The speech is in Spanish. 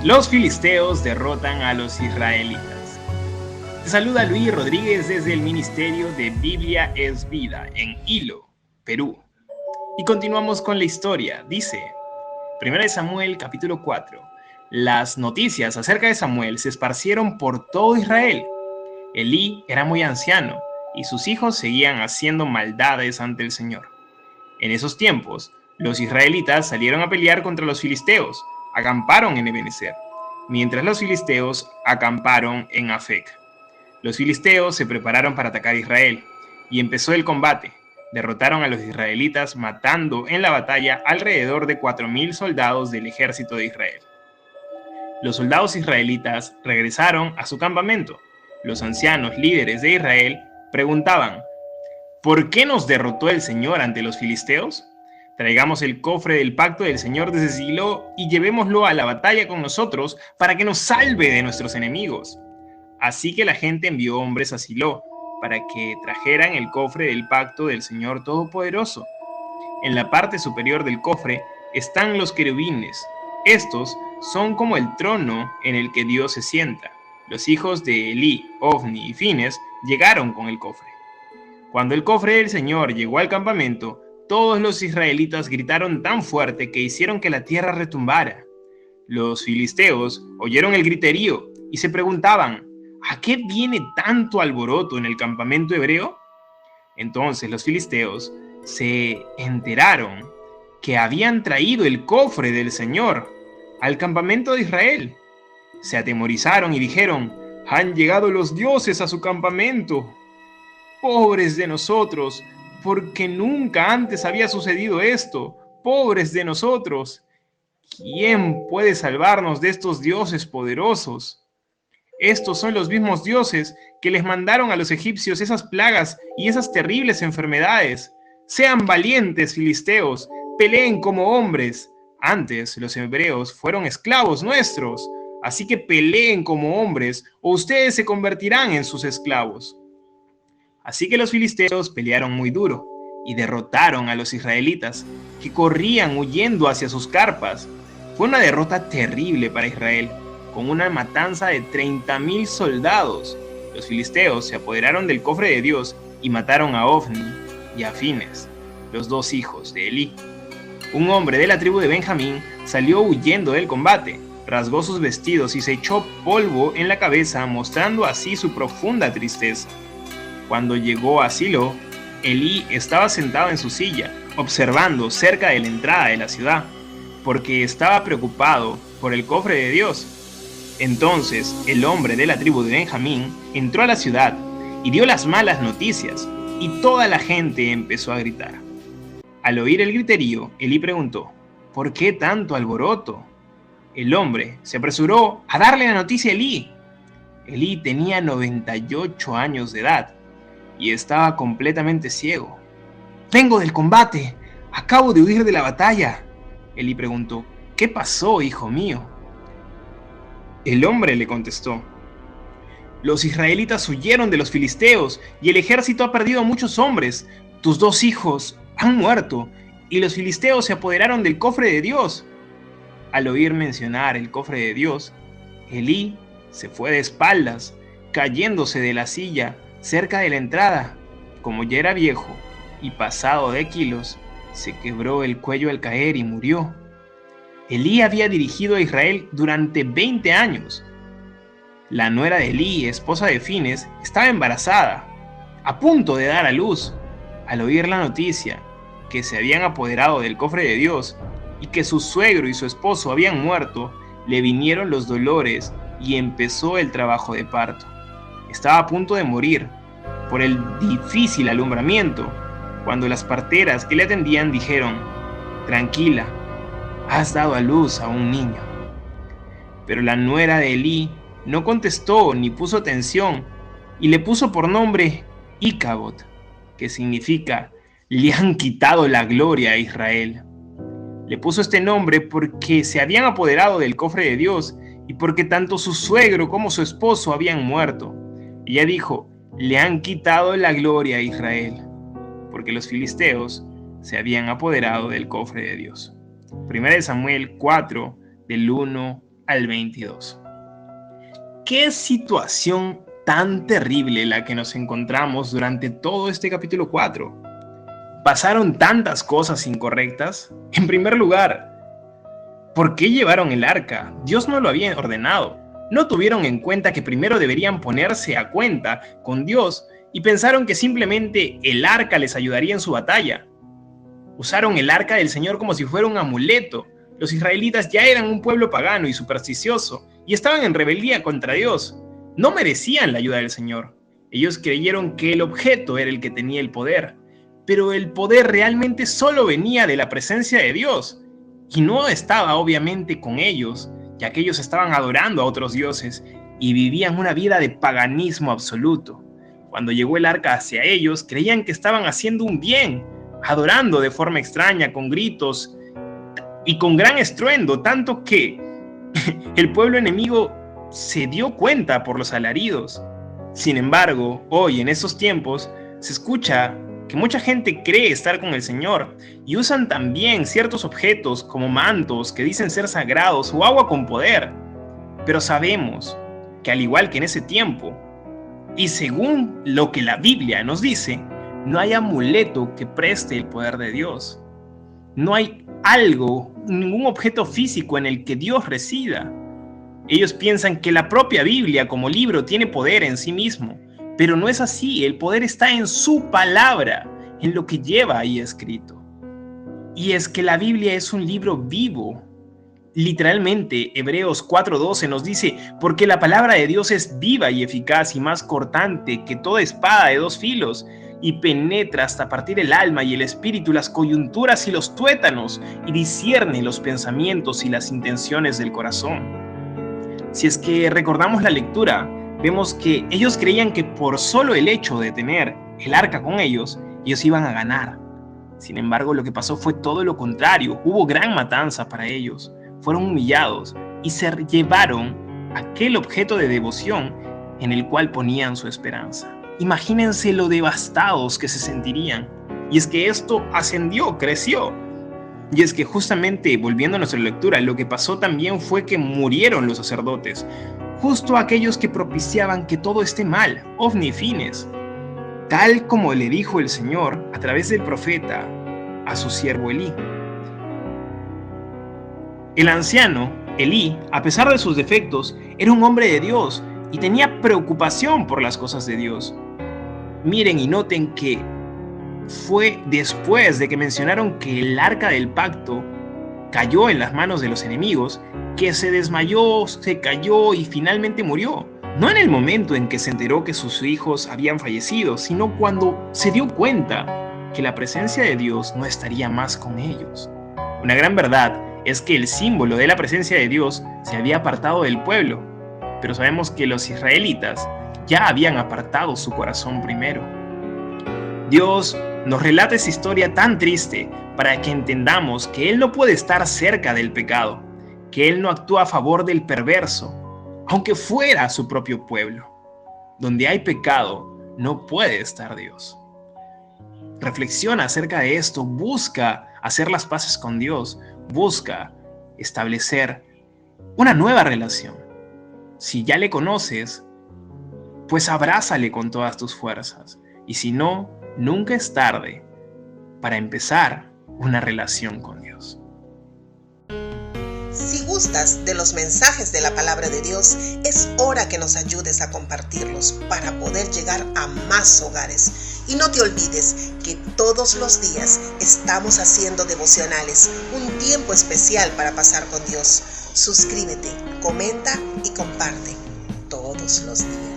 Los filisteos derrotan a los israelitas. Te saluda Luis Rodríguez desde el Ministerio de Biblia es Vida en Hilo, Perú. Y continuamos con la historia. Dice, 1 Samuel capítulo 4. Las noticias acerca de Samuel se esparcieron por todo Israel. Elí era muy anciano y sus hijos seguían haciendo maldades ante el Señor. En esos tiempos, los israelitas salieron a pelear contra los filisteos, acamparon en Ebenezer, mientras los filisteos acamparon en Afec. Los filisteos se prepararon para atacar a Israel, y empezó el combate. Derrotaron a los israelitas, matando en la batalla alrededor de 4,000 soldados del ejército de Israel. Los soldados israelitas regresaron a su campamento. Los ancianos líderes de Israel preguntaban, ¿por qué nos derrotó el Señor ante los filisteos? Traigamos el cofre del pacto del Señor desde Silo y llevémoslo a la batalla con nosotros para que nos salve de nuestros enemigos. Así que la gente envió hombres a Silo para que trajeran el cofre del pacto del Señor Todopoderoso. En la parte superior del cofre están los querubines. Estos son como el trono en el que Dios se sienta. Los hijos de Elí, Ofni y Fines llegaron con el cofre. Cuando el cofre del Señor llegó al campamento, todos los israelitas gritaron tan fuerte que hicieron que la tierra retumbara. Los filisteos oyeron el griterío y se preguntaban, ¿a qué viene tanto alboroto en el campamento hebreo? Entonces los filisteos se enteraron que habían traído el cofre del Señor al campamento de Israel. Se atemorizaron y dijeron, han llegado los dioses a su campamento. Pobres de nosotros, porque nunca antes había sucedido esto. Pobres de nosotros. ¿Quién puede salvarnos de estos dioses poderosos? Estos son los mismos dioses que les mandaron a los egipcios esas plagas y esas terribles enfermedades. Sean valientes, filisteos, peleen como hombres. Antes los hebreos fueron esclavos nuestros, así que peleen como hombres o ustedes se convertirán en sus esclavos. Así que los filisteos pelearon muy duro y derrotaron a los israelitas, que corrían huyendo hacia sus carpas. Fue una derrota terrible para Israel, con una matanza de 30,000 soldados. Los filisteos se apoderaron del cofre de Dios y mataron a Ofni y a Fines, los dos hijos de Elí. Un hombre de la tribu de Benjamín salió huyendo del combate, rasgó sus vestidos y se echó polvo en la cabeza, mostrando así su profunda tristeza. Cuando llegó a Silo, Elí estaba sentado en su silla, observando cerca de la entrada de la ciudad, porque estaba preocupado por el cofre de Dios. Entonces el hombre de la tribu de Benjamín entró a la ciudad y dio las malas noticias, y toda la gente empezó a gritar. Al oír el griterío, Elí preguntó, ¿por qué tanto alboroto? El hombre se apresuró a darle la noticia a Elí. Elí tenía 98 años de edad y estaba completamente ciego. Vengo del combate, acabo de huir de la batalla. Elí preguntó, ¿qué pasó, hijo mío? El hombre le contestó, los israelitas huyeron de los filisteos y el ejército ha perdido a muchos hombres. Tus dos hijos han muerto y los filisteos se apoderaron del cofre de Dios. Al oír mencionar el cofre de Dios, Elí se fue de espaldas, cayéndose de la silla cerca de la entrada. Como ya era viejo y pasado de kilos, se quebró el cuello al caer y murió. Elí había dirigido a Israel durante 20 años. La nuera de Elí, esposa de Fines, estaba embarazada, a punto de dar a luz. Al oír la noticia que se habían apoderado del cofre de Dios y que su suegro y su esposo habían muerto, le vinieron los dolores y empezó el trabajo de parto. Estaba a punto de morir por el difícil alumbramiento, cuando las parteras que le atendían dijeron, tranquila, has dado a luz a un niño. Pero la nuera de Elí no contestó ni puso atención y le puso por nombre Icabod, que significa, le han quitado la gloria a Israel. Le puso este nombre porque se habían apoderado del cofre de Dios y porque tanto su suegro como su esposo habían muerto. Ella dijo, le han quitado la gloria a Israel, porque los filisteos se habían apoderado del cofre de Dios. 1 Samuel 4, del 1 al 22. ¿Qué situación tan terrible la que nos encontramos durante todo este capítulo 4? ¿Pasaron tantas cosas incorrectas? En primer lugar, ¿por qué llevaron el arca? Dios no lo había ordenado. No tuvieron en cuenta que primero deberían ponerse a cuenta con Dios y pensaron que simplemente el arca les ayudaría en su batalla. Usaron el arca del Señor como si fuera un amuleto. Los israelitas ya eran un pueblo pagano y supersticioso y estaban en rebeldía contra Dios. No merecían la ayuda del Señor. Ellos creyeron que el objeto era el que tenía el poder, pero el poder realmente solo venía de la presencia de Dios y no estaba obviamente con ellos, ya que ellos estaban adorando a otros dioses y vivían una vida de paganismo absoluto. Cuando llegó el arca hacia ellos, creían que estaban haciendo un bien, adorando de forma extraña, con gritos y con gran estruendo, tanto que el pueblo enemigo se dio cuenta por los alaridos. Sin embargo, hoy en estos tiempos se escucha que mucha gente cree estar con el Señor y usan también ciertos objetos como mantos que dicen ser sagrados o agua con poder. Pero sabemos que al igual que en ese tiempo, y según lo que la Biblia nos dice, no hay amuleto que preste el poder de Dios. No hay algo, ningún objeto físico en el que Dios resida. Ellos piensan que la propia Biblia como libro tiene poder en sí mismo, pero no es así. El poder está en su palabra, en lo que lleva ahí escrito. Y es que la Biblia es un libro vivo. Literalmente, Hebreos 4:12 nos dice, porque la palabra de Dios es viva y eficaz y más cortante que toda espada de dos filos, y penetra hasta partir el alma y el espíritu, las coyunturas y los tuétanos, y discierne los pensamientos y las intenciones del corazón. Si es que recordamos la lectura, vemos que ellos creían que por solo el hecho de tener el arca con ellos iban a ganar. Sin embargo, lo que pasó fue todo lo contrario. Hubo gran matanza para ellos. Fueron humillados y se llevaron aquel objeto de devoción en el cual ponían su esperanza. Imagínense lo devastados que se sentirían. Y es que esto ascendió, creció. Y es que justamente, volviendo a nuestra lectura, lo que pasó también fue que murieron los sacerdotes, justo aquellos que propiciaban que todo esté mal, Ofni y Fines, tal como le dijo el Señor a través del profeta a su siervo Elí. El anciano, Elí, a pesar de sus defectos, era un hombre de Dios y tenía preocupación por las cosas de Dios. Miren y noten que fue después de que mencionaron que el arca del pacto cayó en las manos de los enemigos, que se desmayó, se cayó y finalmente murió. No en el momento en que se enteró que sus hijos habían fallecido, sino cuando se dio cuenta que la presencia de Dios no estaría más con ellos. Una gran verdad es que el símbolo de la presencia de Dios se había apartado del pueblo, pero sabemos que los israelitas ya habían apartado su corazón primero. Dios nos relata esa historia tan triste para que entendamos que Él no puede estar cerca del pecado, que Él no actúa a favor del perverso, aunque fuera su propio pueblo. Donde hay pecado, no puede estar Dios. Reflexiona acerca de esto, busca hacer las paces con Dios, busca establecer una nueva relación. Si ya le conoces, pues abrázale con todas tus fuerzas. Y si no, nunca es tarde para empezar una relación con Dios. Si gustas de los mensajes de la palabra de Dios, es hora que nos ayudes a compartirlos para poder llegar a más hogares. Y no te olvides que todos los días estamos haciendo devocionales, un tiempo especial para pasar con Dios. Suscríbete, comenta y comparte todos los días.